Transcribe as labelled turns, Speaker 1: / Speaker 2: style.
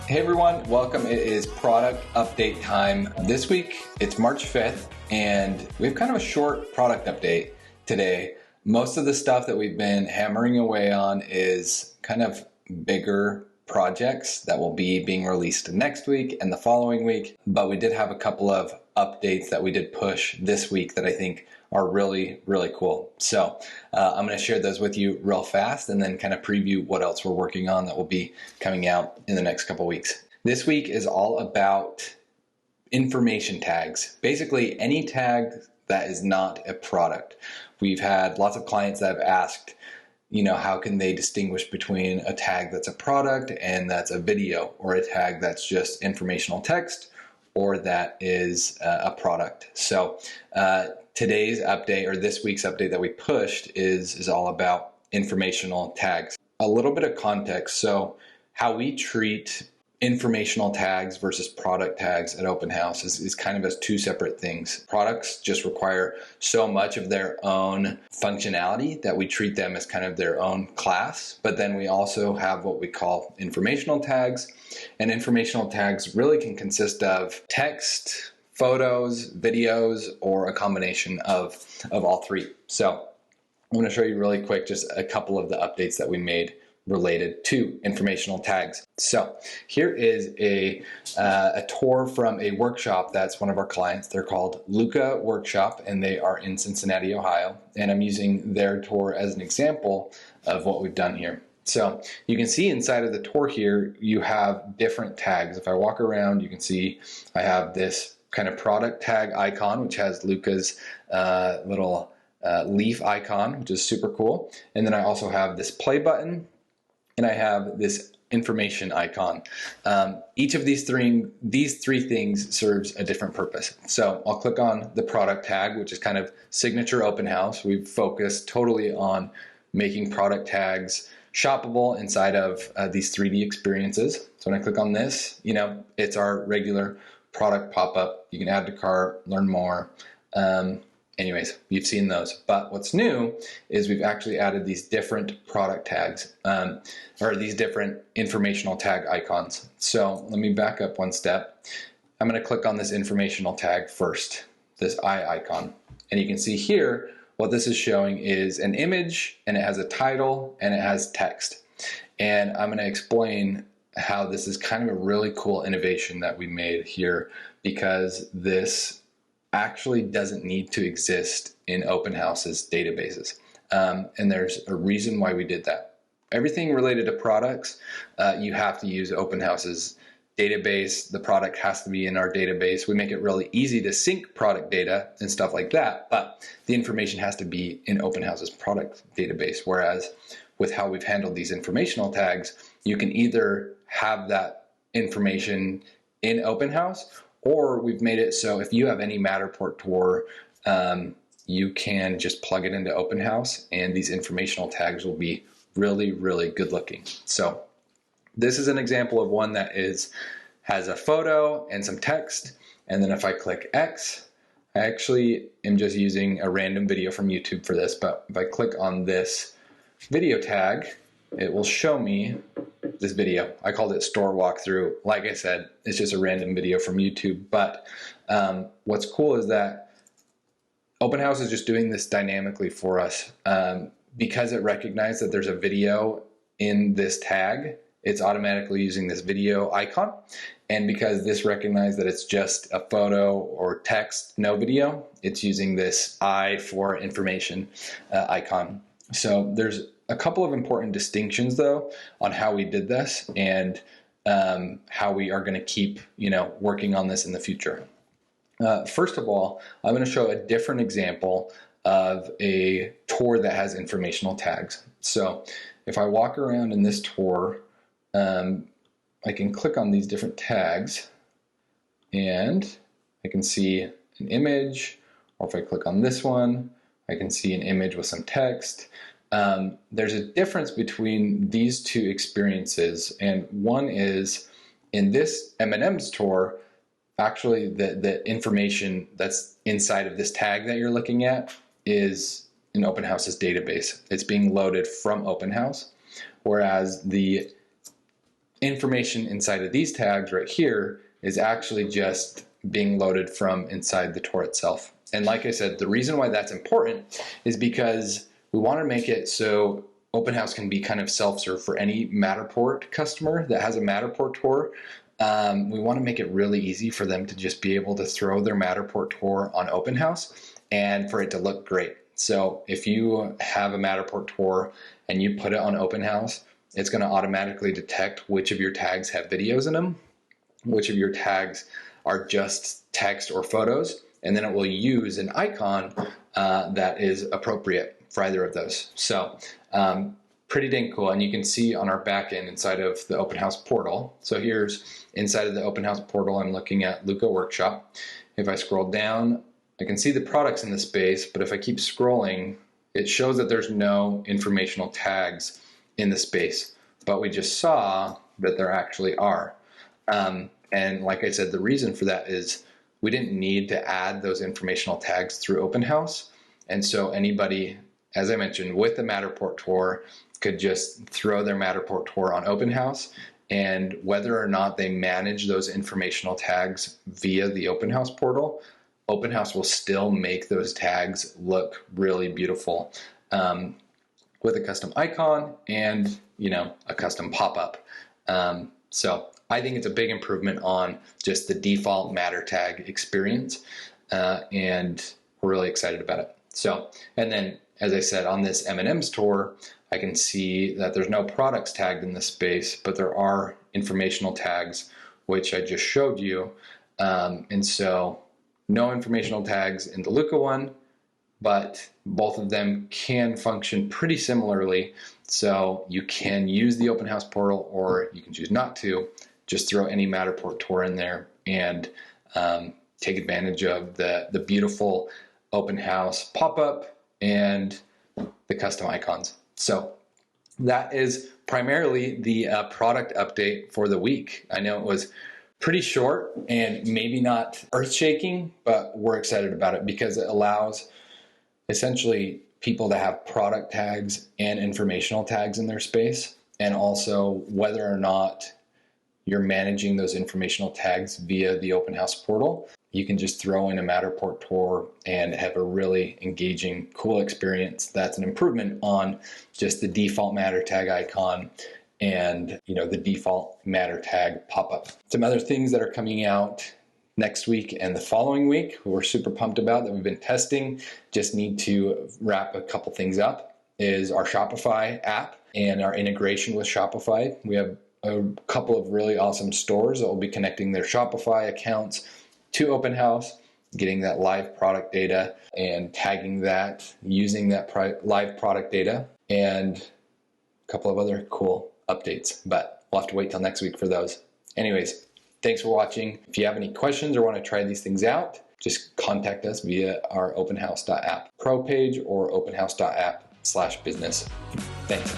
Speaker 1: Hey everyone, welcome. It is product update time. This week, it's March 5th, and we have kind of a short product update today. Most of the stuff that we've been hammering away on is kind of bigger projects that will be being released next week and the following week, but we did have a couple of updates that we did push this week that I think are really, really cool. So I'm going to share those with you real fast and then kind of preview what else we're working on that will be coming out in the next couple weeks. This week is all about information tags. Basically, any tag that is not a product. We've had lots of clients that have asked, how can they distinguish between a tag that's a product and that's a video, or a tag that's just informational text, or that is a product. So today's update, or this week's update that we pushed, is all about informational tags. A little bit of context. So how we treat informational tags versus product tags at Openhaus is kind of as two separate things. Products just require so much of their own functionality that we treat them as kind of their own class. But then we also have what we call informational tags. And informational tags really can consist of text, photos, videos, or a combination of all three. So I'm going to show you really quick just a couple of the updates that we made related to informational tags. So here is a tour from a workshop that's one of our clients. They're called Luca Workshop, and they are in Cincinnati, Ohio. And I'm using their tour as an example of what we've done here. So you can see inside of the tour here, you have different tags. If I walk around, you can see I have this kind of product tag icon, which has Luca's little leaf icon, which is super cool. And then I also have this play button, and I have this information icon. Each of these three things serves a different purpose. So I'll click on the product tag, which is kind of signature Openhaus. We've focused totally on making product tags shoppable inside of these 3D experiences. So when I click on this, it's our regular product pop-up. You can add to cart, learn more. Anyways, you've seen those. But what's new is we've actually added these different product tags, or these different informational tag icons. So let me back up one step. I'm going to click on this informational tag first, this eye icon. And you can see here, what this is showing is an image, and it has a title, and it has text. And I'm going to explain how this is kind of a really cool innovation that we made here, because this actually doesn't need to exist in Openhaus's databases. And there's a reason why we did that. Everything related to products, you have to use Openhaus's database. The product has to be in our database. We make it really easy to sync product data and stuff like that, but the information has to be in Openhaus's product database. Whereas with how we've handled these informational tags, you can either have that information in Openhaus, or we've made it so if you have any Matterport tour, you can just plug it into Openhaus, and these informational tags will be really, really good looking. So this is an example of one that has a photo and some text. And then if I click X, I actually am just using a random video from YouTube for this. But if I click on this video tag, it will show me this video. I called it store walkthrough. Like I said, it's just a random video from YouTube. But what's cool is that Openhaus is just doing this dynamically for us. Because it recognized that there's a video in this tag, it's automatically using this video icon. And because this recognized that it's just a photo or text, no video, it's using this I for information icon. So there's a couple of important distinctions though on how we did this and how we are going to keep, working on this in the future. First of all, I'm going to show a different example of a tour that has informational tags. So if I walk around in this tour, I can click on these different tags and I can see an image, or if I click on this one, I can see an image with some text. There's a difference between these two experiences, and one is in this M&M's tour, actually the information that's inside of this tag that you're looking at is in Openhaus's database. It's being loaded from Openhaus, whereas the information inside of these tags right here is actually just being loaded from inside the tour itself. And like I said, the reason why that's important is because we want to make it so Openhaus can be kind of self-serve for any Matterport customer that has a Matterport tour. We want to make it really easy for them to just be able to throw their Matterport tour on Openhaus and for it to look great. So if you have a Matterport tour and you put it on Openhaus, it's going to automatically detect which of your tags have videos in them, which of your tags are just text or photos, and then it will use an icon that is appropriate for either of those. So pretty dang cool. And you can see on our back end inside of the Openhaus portal. So here's inside of the Openhaus portal, I'm looking at Luca Workshop. If I scroll down, I can see the products in the space, but if I keep scrolling, it shows that there's no informational tags in the space, but we just saw that there actually are. And like I said, the reason for that is we didn't need to add those informational tags through Openhaus. And so anybody, as I mentioned, with the Matterport tour could just throw their Matterport tour on Openhaus, and whether or not they manage those informational tags via the Openhaus portal, Openhaus will still make those tags look really beautiful with a custom icon and, you know, a custom pop-up. So I think it's a big improvement on just the default Matter tag experience, and we're really excited about it. So, and then as I said, on this M&M's tour, I can see that there's no products tagged in this space, but there are informational tags, which I just showed you. And so no informational tags in the Luca one, but both of them can function pretty similarly. So you can use the Openhaus portal, or you can choose not to. Just throw any Matterport tour in there and take advantage of the beautiful Openhaus pop-up and the custom icons. So that is primarily the product update for the week. I know it was pretty short and maybe not earth-shaking, but we're excited about it because it allows essentially people to have product tags and informational tags in their space, and also whether or not you're managing those informational tags via the Openhaus portal, you can just throw in a Matterport tour and have a really engaging, cool experience. That's an improvement on just the default Matter tag icon and, you know, the default Matter tag pop-up. Some other things that are coming out next week and the following week we're super pumped about that we've been testing, just need to wrap a couple things up, is our Shopify app and our integration with Shopify. We have a couple of really awesome stores that will be connecting their Shopify accounts to Openhaus, getting that live product data and tagging that, using that live product data, and a couple of other cool updates, but we'll have to wait till next week for those. Anyways, thanks for watching. If you have any questions or want to try these things out, just contact us via our openhaus.app pro page or openhaus.app/business. Thanks.